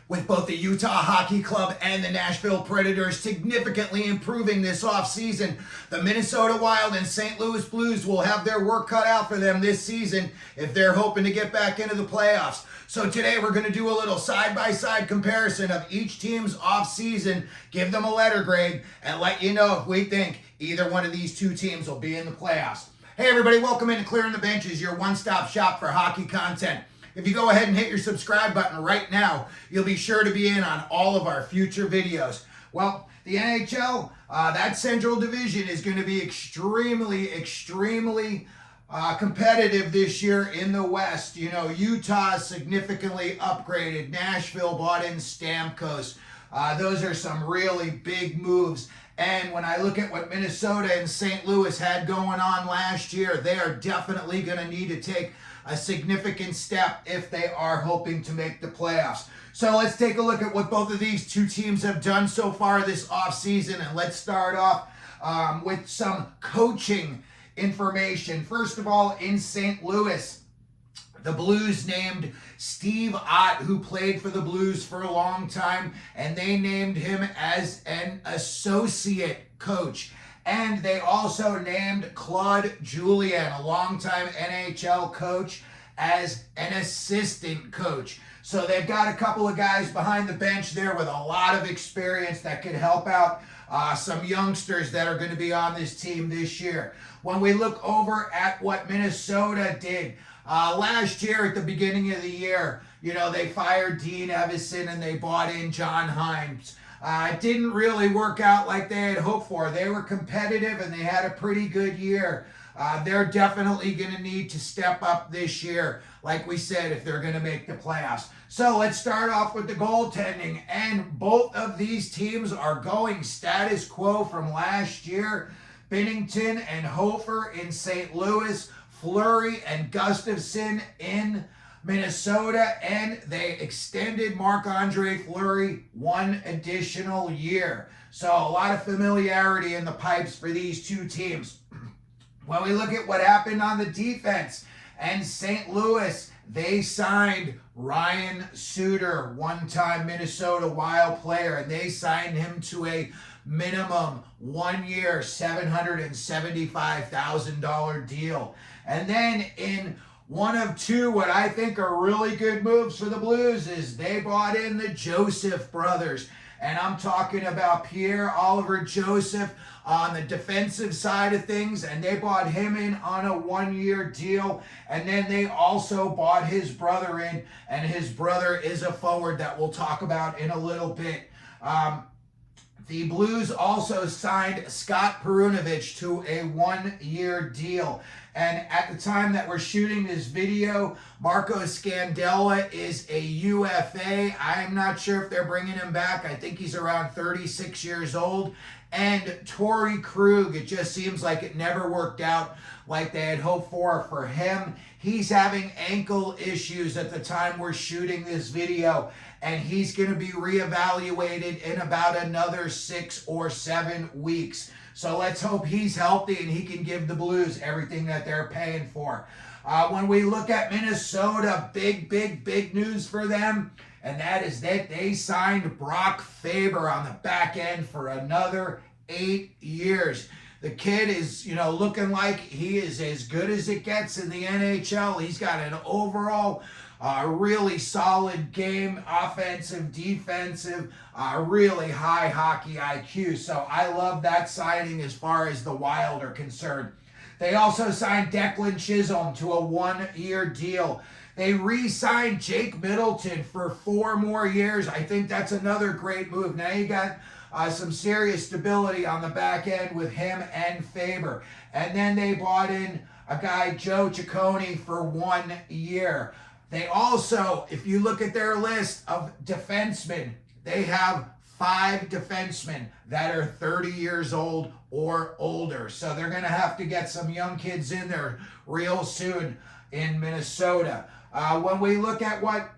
With both the Utah Hockey Club and the Nashville Predators significantly improving this offseason, the Minnesota Wild and St. Louis Blues will have their work cut out for them this season if they're hoping to get back into the playoffs. So today we're going to do a little side-by-side comparison of each team's offseason, give them a letter grade, and let you know if we think either one of these two teams will be in the playoffs. Hey everybody, welcome into Clearing the Benches, your one-stop shop for hockey content. If you go ahead and hit your subscribe button right now, you'll be sure to be in on all of our future videos. Well, the NHL, that Central Division is going to be extremely competitive this year in the West. You know, Utah significantly upgraded. Nashville bought in Stamkos. Those are some really big moves. And when I look at what Minnesota and St. Louis had going on last year, they are definitely going to need to take a significant step if they are hoping to make the playoffs. So let's take a look at what both of these two teams have done so far this offseason, and let's start off with some coaching information. First of all, in St. Louis, the Blues named Steve Ott, who played for the Blues for a long time, and they named him as an associate coach. And they also named Claude Julien, a longtime NHL coach, as an assistant coach. So they've got a couple of guys behind the bench there with a lot of experience that could help out some youngsters that are going to be on this team this year. When we look over at what Minnesota did, last year at the beginning of the year, you know, they fired Dean Evison and they bought in John Himes. It didn't really work out like they had hoped for. They were competitive and they had a pretty good year. They're definitely going to need to step up this year, like we said, if they're going to make the playoffs. So let's start off with the goaltending. And both of these teams are going status quo from last year. Binnington and Hofer in St. Louis, Fleury and Gustafsson in Minnesota, and they extended Marc-Andre Fleury one additional year. So a lot of familiarity in the pipes for these two teams. When we look at what happened on the defense, and St. Louis, they signed Ryan Suter, one-time Minnesota Wild player, and they signed him to a minimum 1 year, $775,000 deal. And then in one of two, what I think are really good moves for the Blues is they bought in the Joseph brothers. And I'm talking about Pierre-Olivier Joseph on the defensive side of things. And they bought him in on a 1 year deal. And then they also bought his brother in. And his brother is a forward that we'll talk about in a little bit. The Blues also signed Scott Perunovich to a 1 year deal. And at the time that we're shooting this video, Marco Scandella is a UFA. I'm not sure if they're bringing him back. I think he's around 36 years old. And Torrey Krug, it just seems like it never worked out like they had hoped for him. He's having ankle issues at the time we're shooting this video, and he's going to be reevaluated in about another 6 or 7 weeks. So let's hope he's healthy and he can give the Blues everything that they're paying for. When we look at Minnesota, big news for them, and that is that they signed Brock Faber on the back end for another 8 years. The kid is, you know, looking like he is as good as it gets in the NHL. He's got an overall really solid game, offensive, defensive, really high hockey IQ. So I love that signing as far as the Wild are concerned. They also signed Declan Chisholm to a 1 year deal. They re-signed Jake Middleton for 4 more years. I think that's another great move. Now you got some serious stability on the back end with him and Faber. And then they bought in a guy, Joe Ciccone, for 1 year. They also, if you look at their list of defensemen, they have 5 defensemen that are 30 years old or older. So they're going to have to get some young kids in there real soon in Minnesota. When we look at what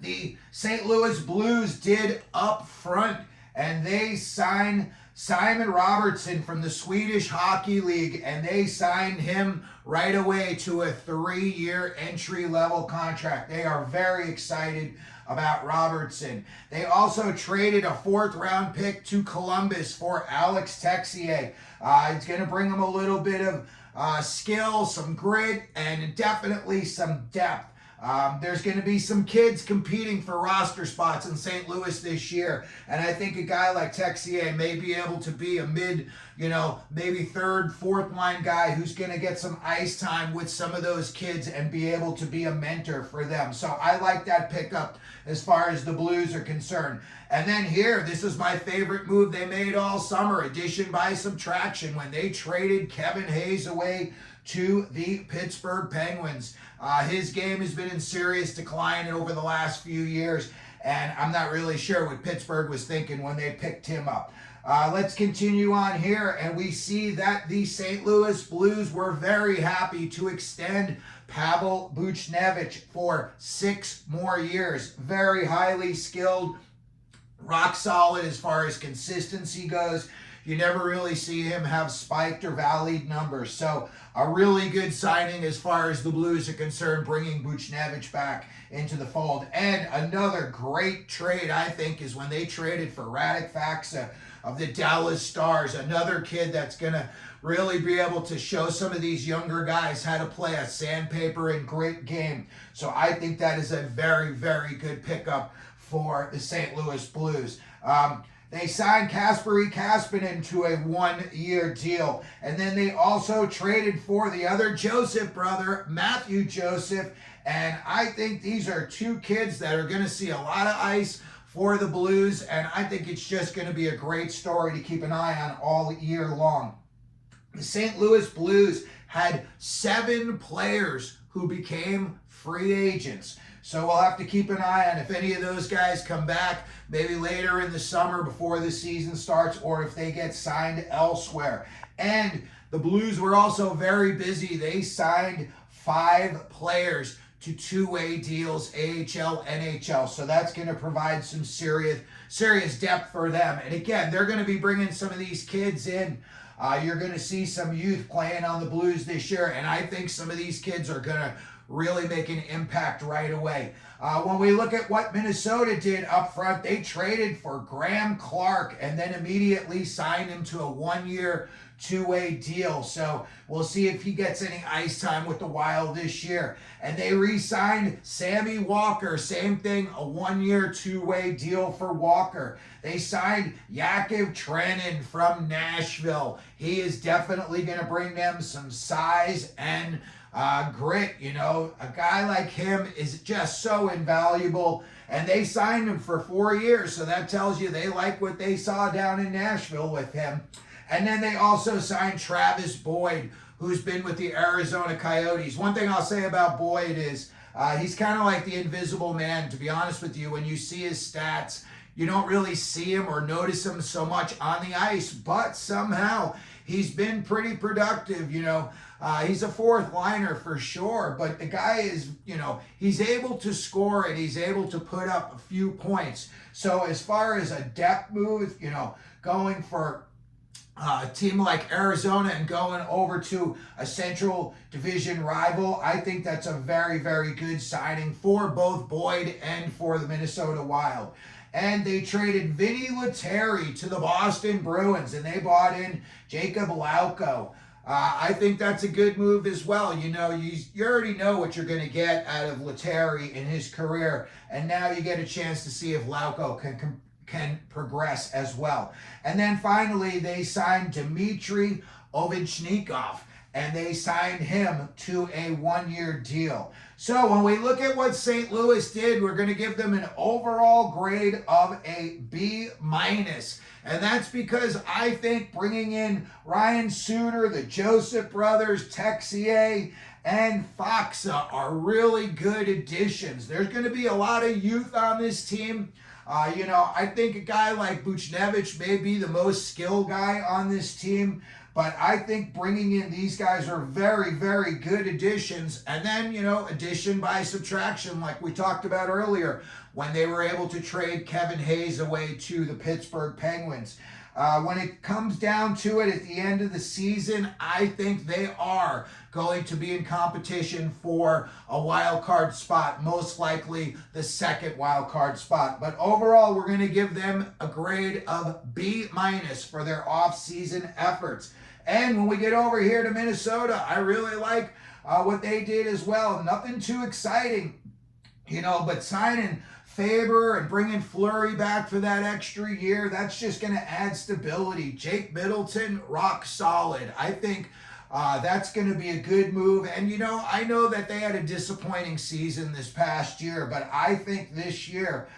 the St. Louis Blues did up front, and they signed Simon Robertson from the Swedish Hockey League, and they signed him right away to a 3-year entry-level contract. They are very excited about Robertson. They also traded a 4th-round pick to Columbus for Alex Texier. It's going to bring them a little bit of skill, some grit, and definitely some depth. There's going to be some kids competing for roster spots in St. Louis this year, and I think a guy like Texier may be able to be a maybe 3rd, 4th line guy who's going to get some ice time with some of those kids and be able to be a mentor for them. So I like that pickup as far as the Blues are concerned. And then here, this is my favorite move they made all summer, addition by subtraction, when they traded Kevin Hayes away to the Pittsburgh Penguins. His game has been in serious decline over the last few years, and I'm not really sure what Pittsburgh was thinking when they picked him up. Let's continue on here, and we see that the St. Louis Blues were very happy to extend Pavel Buchnevich for 6 more years. Very highly skilled, rock solid as far as consistency goes. You never really see him have spiked or valleyed numbers. So a really good signing as far as the Blues are concerned, bringing Buchnevich back into the fold. And another great trade, I think, is when they traded for Radek Faksa of the Dallas Stars, another kid that's going to really be able to show some of these younger guys how to play a sandpaper and grit game. So I think that is a very, very good pickup for the St. Louis Blues. They signed Kasperi Kapanen to a 1-year deal. And then they also traded for the other Joseph brother, Matthew Joseph. And I think these are 2 kids that are going to see a lot of ice for the Blues. And I think it's just going to be a great story to keep an eye on all year long. The St. Louis Blues had 7 players who became free agents. So we'll have to keep an eye on if any of those guys come back, maybe later in the summer before the season starts, or if they get signed elsewhere. And the Blues were also very busy. They signed 5 players to 2-way deals, AHL, NHL. So that's going to provide some serious depth for them. And again, they're going to be bringing some of these kids in. You're going to see some youth playing on the Blues this year, and I think some of these kids are going to really make an impact right away. When we look at what Minnesota did up front, they traded for Graham Clark and then immediately signed him to a 1-year, 2-way deal. So we'll see if he gets any ice time with the Wild this year. And they re-signed Sammy Walker. Same thing, a 1-year, 2-way deal for Walker. They signed Yakov Trenin from Nashville. He is definitely going to bring them some size and grit. A guy like him is just so invaluable, and they signed him for 4 years, so that tells you they like what they saw down in Nashville with him. And then they also signed Travis Boyd, who's been with the Arizona Coyotes. One thing I'll say about Boyd is he's kind of like the invisible man, to be honest with you. When you see his stats, you don't really see him or notice him so much on the ice, but somehow he's been pretty productive. He's a 4th liner for sure, but the guy is, he's able to score and he's able to put up a few points. So as far as a depth move, going for a team like Arizona and going over to a Central Division rival, I think that's a very, very good signing for both Boyd and for the Minnesota Wild. And they traded Vinny Lettieri to the Boston Bruins, and they bought in Jacob Lauko. I think that's a good move as well. You already know what you're going to get out of Lettieri in his career, and now you get a chance to see if Lauko can progress as well. And then finally, they signed Dmitry Ovechnikov, and they signed him to a 1-year deal. So when we look at what St. Louis did, we're going to give them an overall grade of a B-. And that's because I think bringing in Ryan Suter, the Joseph brothers, Texier, and Faksa are really good additions. There's going to be a lot of youth on this team. I think a guy like Buchnevich may be the most skilled guy on this team. But I think bringing in these guys are very, very good additions. And then, addition by subtraction, like we talked about earlier, when they were able to trade Kevin Hayes away to the Pittsburgh Penguins. When it comes down to it at the end of the season, I think they are going to be in competition for a wild card spot, most likely the second wild card spot. But overall, we're going to give them a grade of B- for their offseason efforts. And when we get over here to Minnesota, I really like what they did as well. Nothing too exciting, but signing Faber and bringing Fleury back for that extra year, that's just going to add stability. Jake Middleton, rock solid. I think that's going to be a good move. And, I know that they had a disappointing season this past year, but I think this year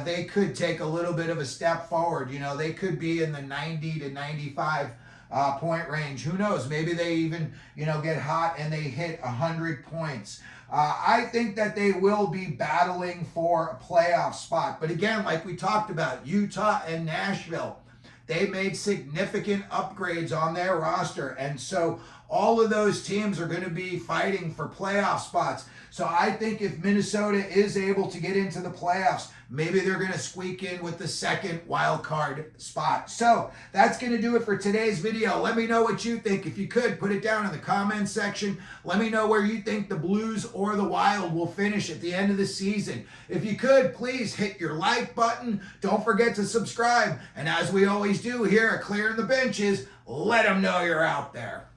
they could take a little bit of a step forward. They could be in the 90 to 95 point range. Who knows? Maybe they even, get hot and they hit 100 points. I think that they will be battling for a playoff spot. But again, like we talked about, Utah and Nashville, they made significant upgrades on their roster. And so all of those teams are going to be fighting for playoff spots. So I think if Minnesota is able to get into the playoffs, maybe they're going to squeak in with the second wild card spot. So that's going to do it for today's video. Let me know what you think. If you could, put it down in the comments section. Let me know where you think the Blues or the Wild will finish at the end of the season. If you could, please hit your like button. Don't forget to subscribe. And as we always do here at Clearing the Benches, let them know you're out there.